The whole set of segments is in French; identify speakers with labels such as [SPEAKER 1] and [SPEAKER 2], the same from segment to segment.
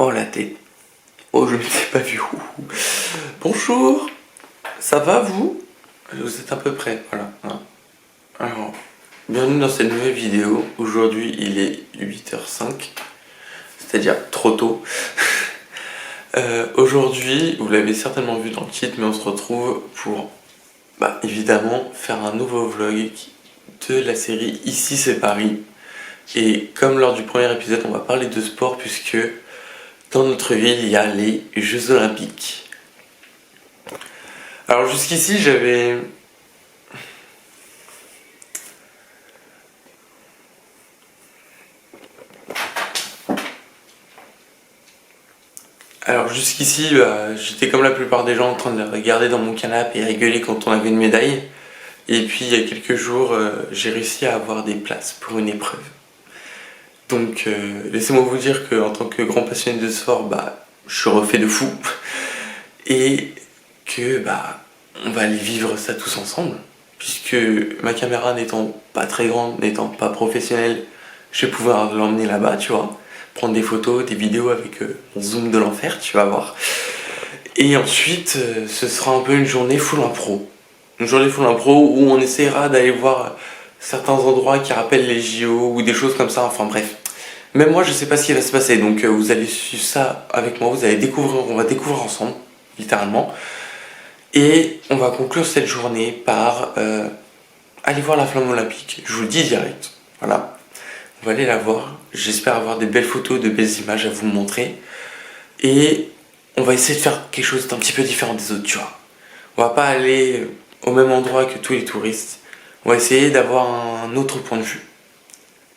[SPEAKER 1] Oh la tête. Oh, je ne t'ai pas vu. Bonjour. Ça va vous? Vous êtes à peu près, voilà. Alors, bienvenue dans cette nouvelle vidéo. Aujourd'hui, il est 8h05. C'est-à-dire trop tôt. Aujourd'hui, vous l'avez certainement vu dans le titre, mais on se retrouve pour, évidemment, faire un nouveau vlog de la série Ici c'est Paris. Et comme lors du premier épisode, on va parler de sport puisque dans notre ville, il y a les Jeux Olympiques. Alors jusqu'ici, j'étais comme la plupart des gens en train de regarder dans mon canapé et rigoler quand on avait une médaille. Et puis il y a quelques jours, j'ai réussi à avoir des places pour une épreuve. Donc laissez-moi vous dire qu'en tant que grand passionné de sport, je suis refait de fou. Et que on va aller vivre ça tous ensemble. Puisque ma caméra n'étant pas très grande, n'étant pas professionnelle, je vais pouvoir l'emmener là-bas, tu vois. Prendre des photos, des vidéos avec mon zoom de l'enfer, tu vas voir. Et ensuite, ce sera un peu une journée full impro. Une journée full impro où on essaiera d'aller voir certains endroits qui rappellent les JO ou des choses comme ça, enfin bref. Même moi, je sais pas ce qui va se passer, donc vous allez suivre ça avec moi, on va découvrir ensemble, littéralement. Et on va conclure cette journée par aller voir la flamme olympique. Je vous le dis direct. Voilà. On va aller la voir. J'espère avoir des belles photos, de belles images à vous montrer. Et on va essayer de faire quelque chose d'un petit peu différent des autres, tu vois. On va pas aller au même endroit que tous les touristes. On va essayer d'avoir un autre point de vue.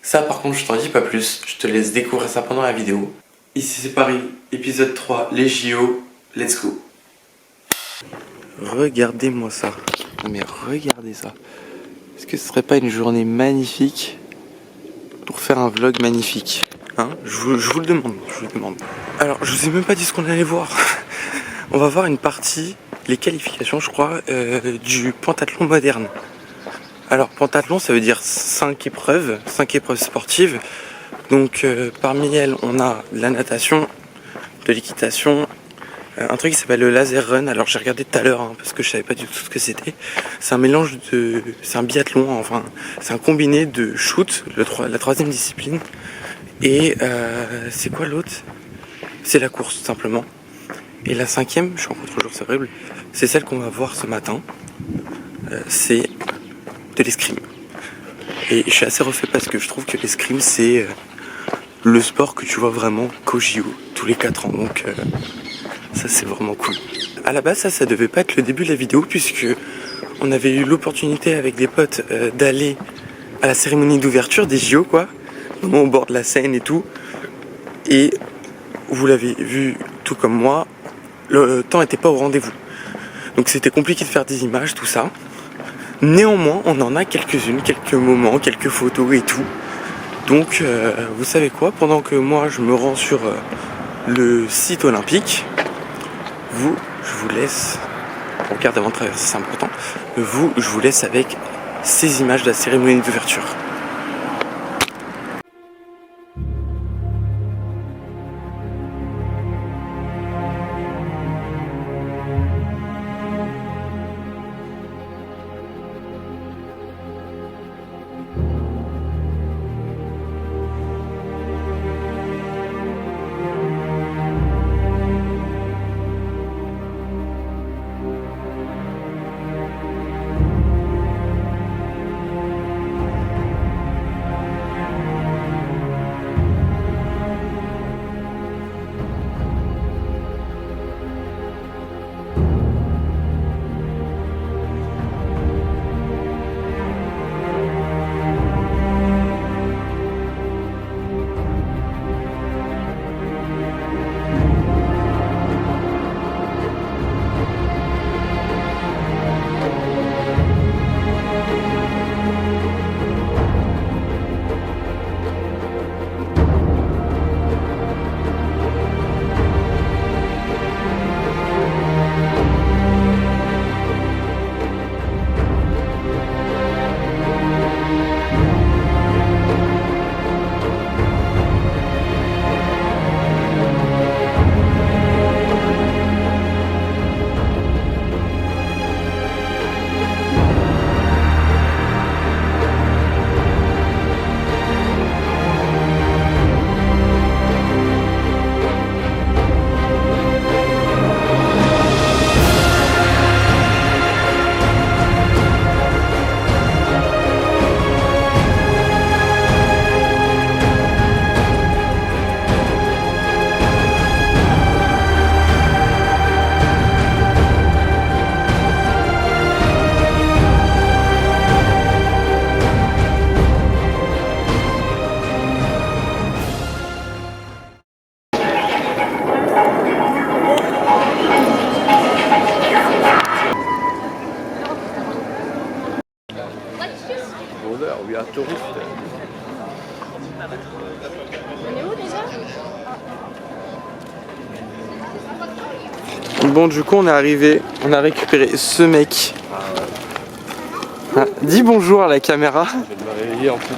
[SPEAKER 1] Ça par contre, je t'en dis pas plus. Je te laisse découvrir ça pendant la vidéo. Ici c'est Paris, épisode 3, les JO. Let's go. Regardez-moi ça. Non mais regardez ça. Est-ce que ce serait pas une journée magnifique pour faire un vlog magnifique, hein? Je vous le demande, Alors, je vous ai même pas dit ce qu'on allait voir. On va voir une partie, les qualifications, je crois, du pentathlon moderne. Alors, pentathlon, ça veut dire 5 épreuves sportives. Donc, parmi elles, on a de la natation, de l'équitation, un truc qui s'appelle le laser run. Alors j'ai regardé tout à l'heure parce que je savais pas du tout ce que c'était. C'est un mélange c'est un biathlon, enfin c'est un combiné de shoot, la troisième discipline. Et c'est quoi l'autre? C'est la course tout simplement. Et la cinquième, je suis en contre-jour, c'est horrible. C'est celle qu'on va voir ce matin. C'est de l'escrime. Et je suis assez refait parce que je trouve que l'escrime c'est le sport que tu vois vraiment qu'au JO tous les 4 ans. Donc ça c'est vraiment cool. À la base ça devait pas être le début de la vidéo puisque on avait eu l'opportunité avec des potes d'aller à la cérémonie d'ouverture des JO quoi, au bord de la Seine et tout. Et vous l'avez vu tout comme moi, le temps était pas au rendez-vous. Donc c'était compliqué de faire des images, tout ça. Néanmoins on en a quelques-unes, quelques moments, quelques photos et tout. Donc vous savez quoi, pendant que moi je me rends sur le site olympique, je vous laisse, on regarde avant de traverser, c'est important, je vous laisse avec ces images de la cérémonie d'ouverture. Bon, du coup, on est arrivé, on a récupéré ce mec. Ah, dis bonjour à la caméra.
[SPEAKER 2] Je vais me réveiller en plus.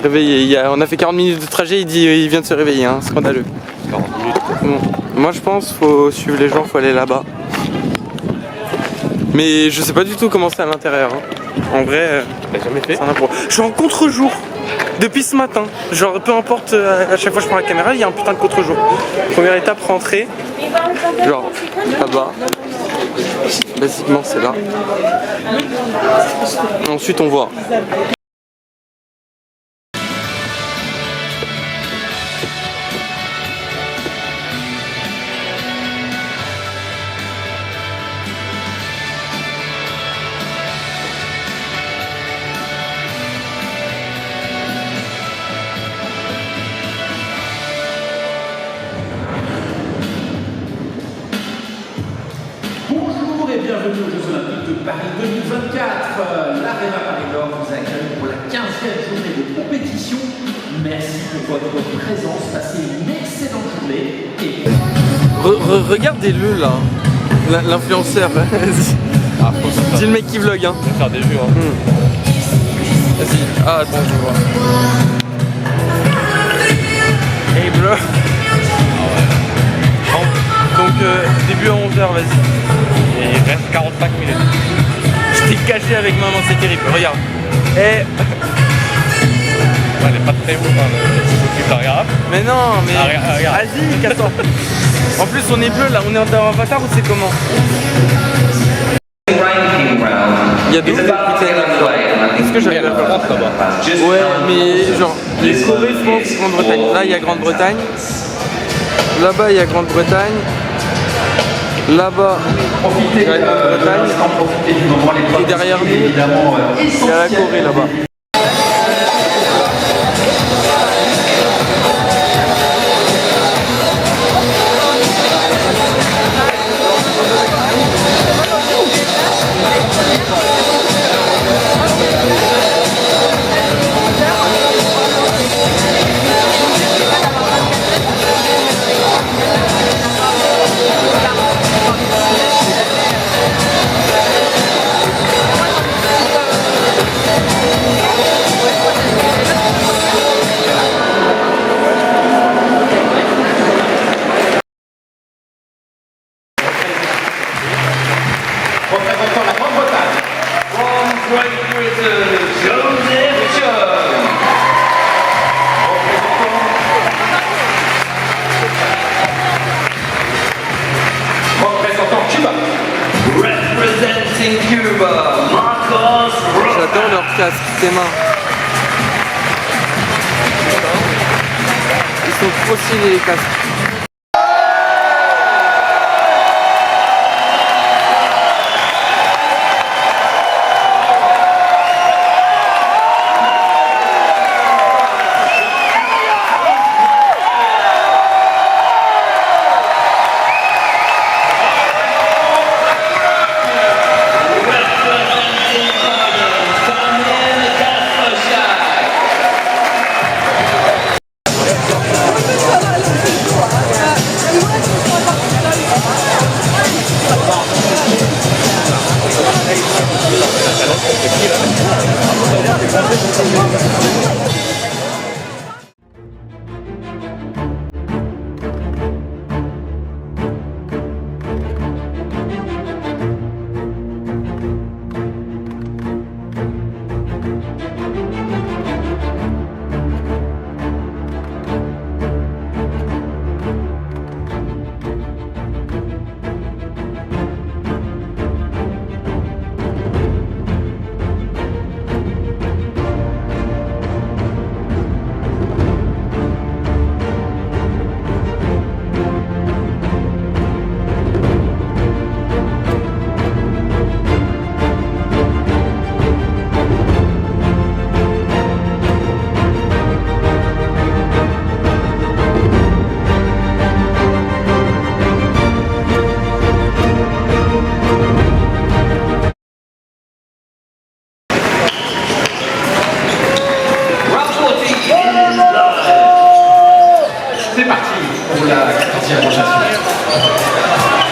[SPEAKER 1] Réveillé, on a fait 40 minutes de trajet, il vient de se réveiller, hein, scandaleux.
[SPEAKER 2] 40 minutes.
[SPEAKER 1] Bon, moi je pense faut suivre les gens, faut aller là-bas. Mais je sais pas du tout comment c'est à l'intérieur. Hein. En vrai,
[SPEAKER 2] T'as jamais fait?
[SPEAKER 1] je suis en contre-jour depuis ce matin. Genre peu importe, à chaque fois que je prends la caméra, il y a un putain de contre-jour. Première étape, rentrer. Genre là-bas. Basiquement c'est là. Ensuite on voit.
[SPEAKER 3] Bonjour et bienvenue aux Jeux Olympiques de Paris 2024. L'Arena Paris-Nord vous accueille pour la 15e journée de compétition. Merci pour votre présence. Passez une excellente journée. Et...
[SPEAKER 1] Regardez-le là, l'influenceur.
[SPEAKER 2] Ah, faut ça.
[SPEAKER 1] Dis le mec qui vlog. Hein.
[SPEAKER 2] On va faire des vues. Hein.
[SPEAKER 1] Vas-y. Ah, attends, je vois. Hey bro. Donc début à 11h, vas-y.
[SPEAKER 2] Et il reste 45 minutes.
[SPEAKER 1] Je t'ai caché avec maman, c'est terrible. Regarde. Et...
[SPEAKER 2] Elle est pas très ouf, hein, le regarde.
[SPEAKER 1] Mais non, mais...
[SPEAKER 2] Regarde.
[SPEAKER 1] Vas-y, casse-toi. En plus, on est bleu là, on est en avatar ou c'est comment? Il y a deux Est-ce que j'avais la
[SPEAKER 2] France là-bas.
[SPEAKER 1] Ouais, mais genre, les Corées, France, Grande-Bretagne. Là, il y a Grande-Bretagne. Là-bas, il y a Grande-Bretagne. Là-bas, il y a Grande-Bretagne. Et derrière nous, il y a la Corée là-bas.
[SPEAKER 3] représentant la Grande-Bretagne.
[SPEAKER 4] From Great Britain, Joseph Chung.
[SPEAKER 3] Représentant Cuba.
[SPEAKER 4] Representing Cuba, Marcos Rojas.
[SPEAKER 1] J'adore leur casque, tes mains. Ils sont trop stylés les casques.
[SPEAKER 3] C'est parti pour la 14e rotation.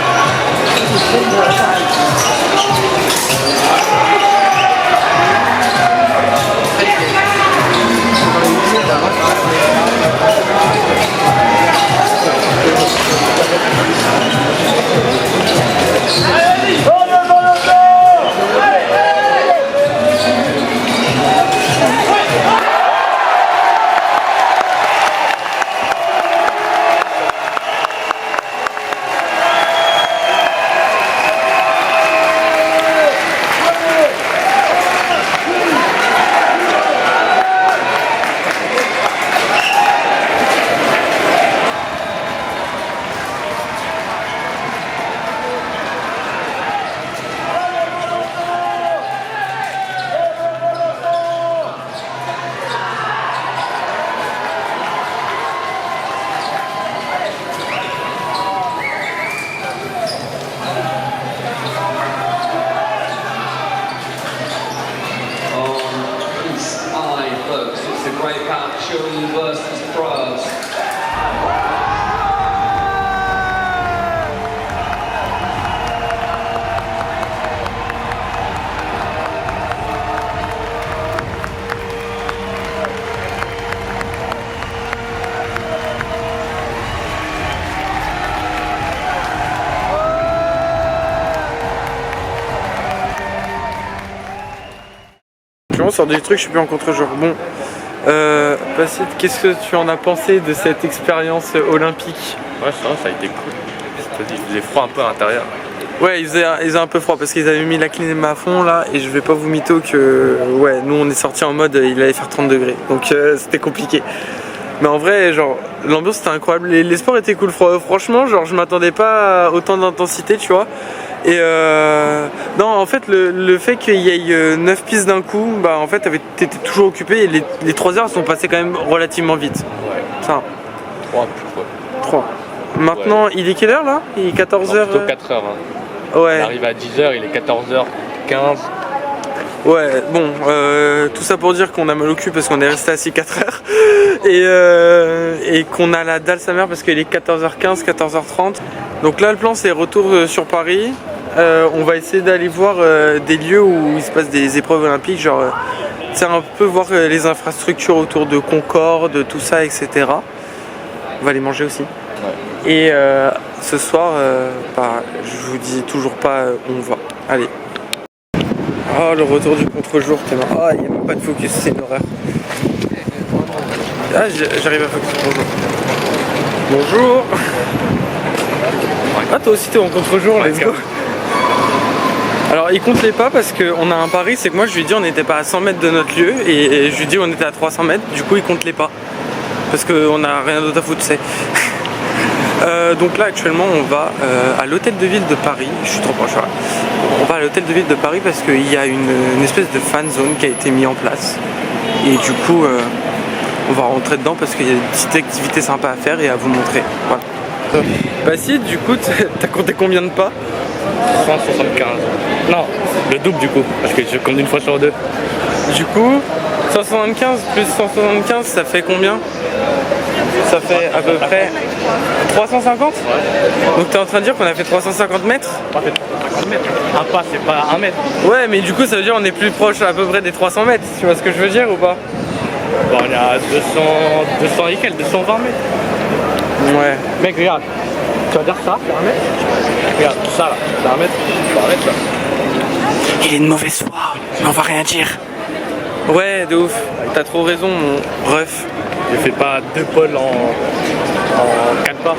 [SPEAKER 4] versus pros.
[SPEAKER 1] On sort du truc, je suis plus en contre-jour. Bon, Bastide, qu'est-ce que tu en as pensé de cette expérience olympique?
[SPEAKER 2] Ouais, ça a été cool. Il faisait froid un peu à l'intérieur.
[SPEAKER 1] Ouais, il faisait un peu froid parce qu'ils avaient mis la clim à fond là, et je vais pas vous mytho que ouais, nous on est sorti en mode il allait faire 30 degrés, donc c'était compliqué. Mais en vrai, genre, l'ambiance était incroyable, les sports étaient cool. Franchement, genre, je m'attendais pas à autant d'intensité, tu vois. Et non, en fait, le fait qu'il y ait 9 pistes d'un coup, bah en fait, t'étais toujours occupé, et les 3 heures sont passées quand même relativement vite.
[SPEAKER 2] Ouais.
[SPEAKER 1] Ça.
[SPEAKER 2] 3 plus quoi.
[SPEAKER 1] 3. Maintenant, il est quelle heure là? Il est 14h.
[SPEAKER 2] Plutôt 4h. Hein.
[SPEAKER 1] Ouais.
[SPEAKER 2] On arrive à 10h, il est 14h15.
[SPEAKER 1] Ouais, bon, tout ça pour dire qu'on a mal au cul parce qu'on est resté assis 4 heures et qu'on a la dalle sa mère parce qu'il est 14h15, 14h30. Donc là, le plan, c'est retour sur Paris. On va essayer d'aller voir des lieux où il se passe des épreuves olympiques, genre, c'est un peu voir les infrastructures autour de Concorde, tout ça, etc. On va aller manger aussi. Ouais. Et ce soir, bah, je vous dis toujours pas où on va. Allez. Oh, le retour du contre-jour, t'es marrant. Ah, il n'y a même pas de focus, c'est une horreur. Ah, j'arrive à focus, bonjour. Bonjour. Ah, toi aussi t'es en contre-jour, let's go. Alors, il compte les pas parce qu'on a un pari, c'est que moi je lui ai dit on n'était pas à 100 mètres de notre lieu et je lui ai dit on était à 300 mètres, du coup il compte les pas. Parce qu'on n'a rien d'autre à foutre, tu sais. Donc là actuellement on va à l'hôtel de ville de Paris, je suis trop proche, voilà. On va à l'hôtel de ville de Paris parce qu'il y a une espèce de fan zone qui a été mise en place et du coup on va rentrer dedans parce qu'il y a des petites activités sympas à faire et à vous montrer, voilà. Bastide, du coup t'as compté combien de pas?
[SPEAKER 2] 175. Non, le double du coup, parce que je compte une fois sur deux.
[SPEAKER 1] Du coup 175 plus 175 ça fait combien? Ça fait à peu près 350. Ouais. Donc t'es en train de dire qu'on a fait 350 mètres?
[SPEAKER 2] On a fait 350 mètres. Un pas, c'est pas 1 mètre.
[SPEAKER 1] Ouais, mais du coup ça veut dire qu'on est plus proche à peu près des 300 mètres. Tu vois ce que je veux dire ou pas?
[SPEAKER 2] Bon, on est à 200 et quelques, 220 mètres.
[SPEAKER 1] Ouais.
[SPEAKER 2] Mec, regarde. Tu vas dire ça, c'est 1 mètre? Regarde, tout ça là, c'est 1 mètre. C'est 1 mètre là.
[SPEAKER 1] Il est de mauvaise foi, mais on va rien dire. Ouais, de ouf. T'as trop raison, mon ref.
[SPEAKER 2] Je fais pas 2 pôles en 4 pas.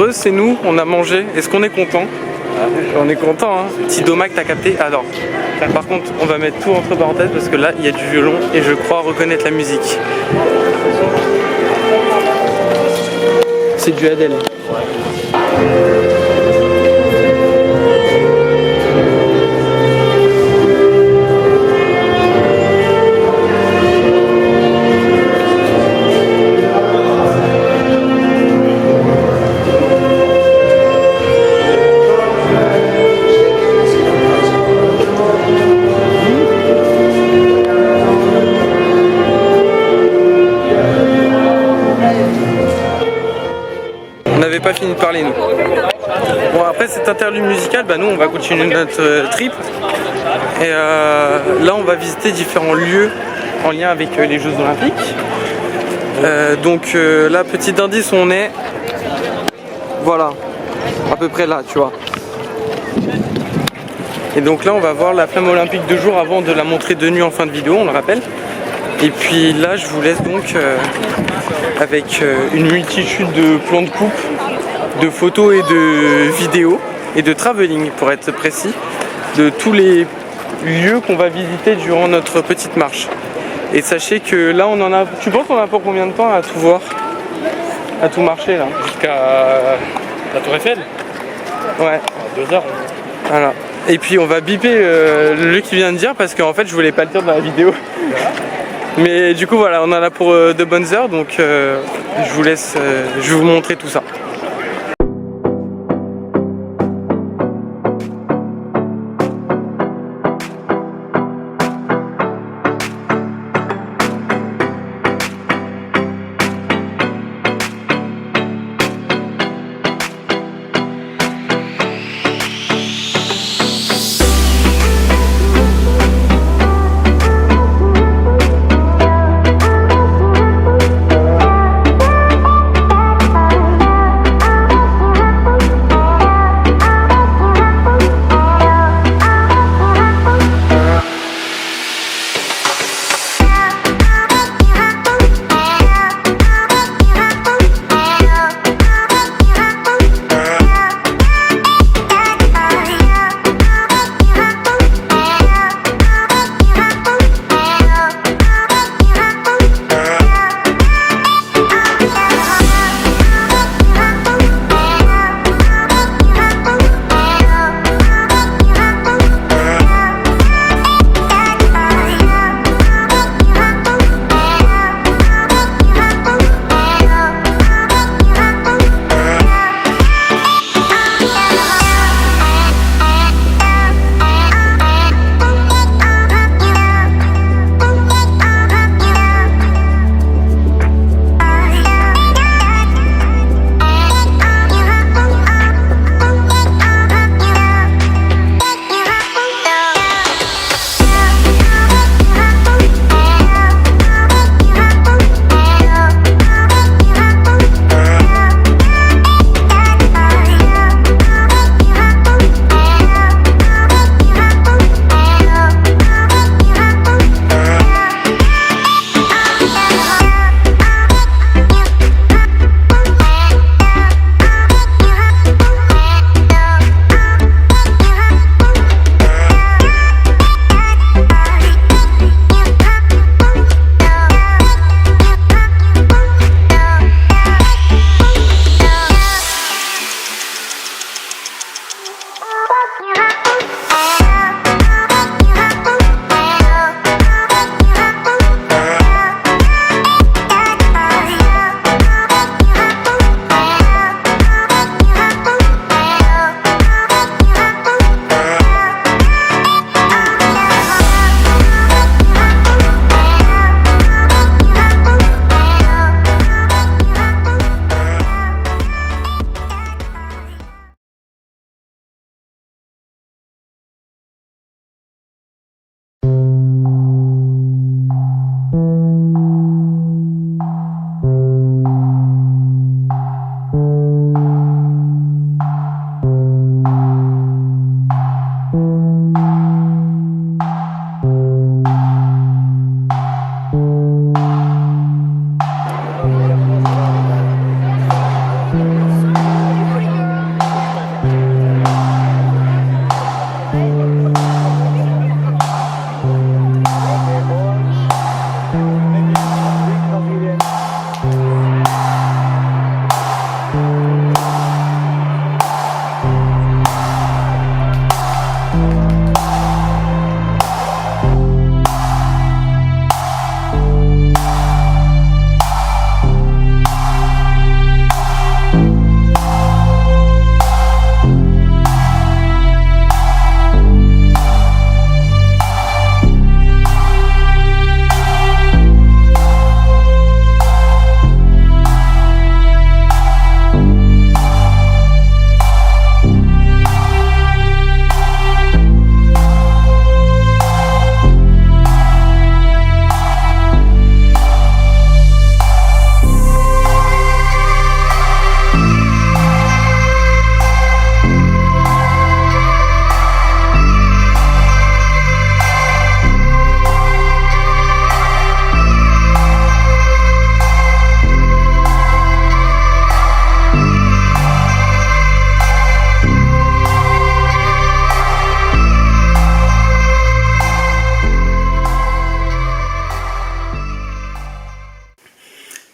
[SPEAKER 1] C'est nous, on a mangé. Est-ce qu'on est content? On est content, hein. Petit domac, t'as capté? Alors, par contre, on va mettre tout entre parenthèses parce que là, il y a du violon et je crois reconnaître la musique. C'est du Adèle. Pas fini de parler, nous. Bon, après cet interlude musical, bah nous on va continuer notre trip Et là on va visiter différents lieux en lien avec les Jeux Olympiques. Donc là, petit indice, on est, voilà, à peu près là, tu vois. Et donc là on va voir la flamme olympique 2 jours avant de la montrer de nuit en fin de vidéo, on le rappelle. Et puis là je vous laisse donc avec une multitude de plans de coupe, de photos et de vidéos et de travelling pour être précis, de tous les lieux qu'on va visiter durant notre petite marche. Et sachez que là on en a, tu penses qu'on a pour combien de temps à tout voir, à tout marcher là?
[SPEAKER 2] Jusqu'à la Tour Eiffel.
[SPEAKER 1] Ouais.
[SPEAKER 2] 2 heures.
[SPEAKER 1] Voilà. Et puis on va biper le lieu qu'il vient de dire parce qu'en fait je voulais pas le dire dans la vidéo. Mais du coup voilà, on en a pour de bonnes heures, donc je vous laisse, je vais vous montrer tout ça.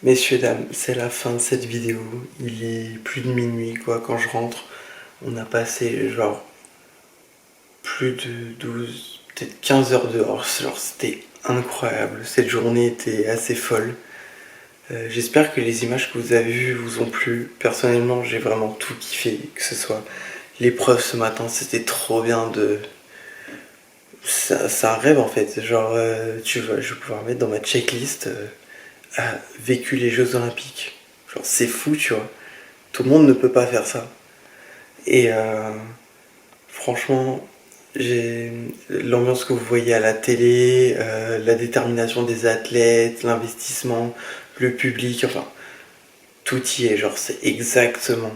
[SPEAKER 1] Messieurs, dames, c'est la fin de cette vidéo. Il est plus de minuit, quoi, quand je rentre. On a passé, genre, plus de 12, peut-être 15 heures dehors. Genre, c'était incroyable. Cette journée était assez folle. J'espère que les images que vous avez vues vous ont plu. Personnellement, j'ai vraiment tout kiffé. Que ce soit l'épreuve ce matin, c'était trop bien de... C'est un rêve, en fait. Genre, je vais pouvoir mettre dans ma checklist... a vécu les Jeux Olympiques. Genre, c'est fou, tu vois. Tout le monde ne peut pas faire ça. Et franchement, j'ai l'ambiance que vous voyez à la télé, la détermination des athlètes, l'investissement, le public, enfin, tout y est. Genre, c'est exactement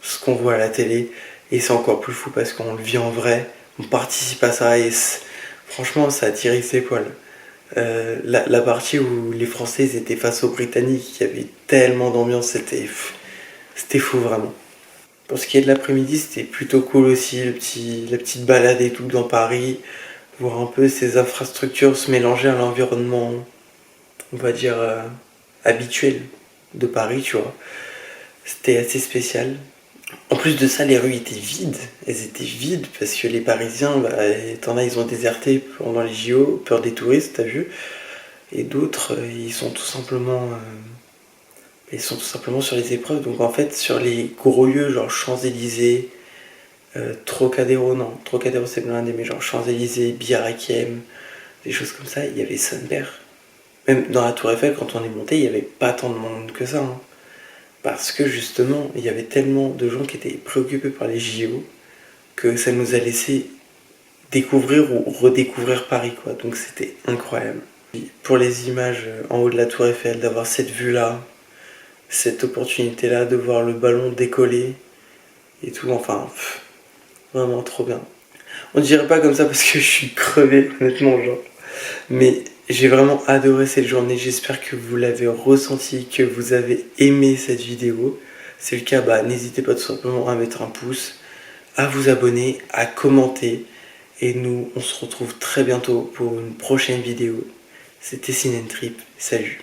[SPEAKER 1] ce qu'on voit à la télé. Et c'est encore plus fou parce qu'on le vit en vrai, on participe à ça et franchement, ça a tiré ses poils. La partie où les Français étaient face aux Britanniques, il y avait tellement d'ambiance, c'était fou vraiment. Pour ce qui est de l'après-midi, c'était plutôt cool aussi, la petite balade et tout dans Paris, voir un peu ces infrastructures se mélanger à l'environnement, on va dire, habituel de Paris, tu vois. C'était assez spécial. En plus de ça, les rues étaient vides. Elles étaient vides parce que les Parisiens, t'en as, ils ont déserté pendant les JO, peur des touristes, t'as vu. Et d'autres, ils sont tout simplement sur les épreuves. Donc en fait, sur les gros lieux, genre Champs-Élysées, Trocadéro, non, Trocadéro c'est blindé, mais genre Champs-Élysées, Bir Hakeim, des choses comme ça, il y avait Son Père. Même dans la Tour Eiffel, quand on est monté, il n'y avait pas tant de monde que ça. Hein. Parce que justement, il y avait tellement de gens qui étaient préoccupés par les JO que ça nous a laissé découvrir ou redécouvrir Paris, quoi. Donc c'était incroyable. Pour les images en haut de la Tour Eiffel, d'avoir cette vue-là, cette opportunité-là de voir le ballon décoller et tout, enfin, vraiment trop bien. On dirait pas comme ça parce que je suis crevé, honnêtement, genre. Mais j'ai vraiment adoré cette journée, j'espère que vous l'avez ressenti, que vous avez aimé cette vidéo. Si c'est le cas, n'hésitez pas tout simplement à mettre un pouce, à vous abonner, à commenter. Et nous, on se retrouve très bientôt pour une prochaine vidéo. C'était Cine & Trip, salut.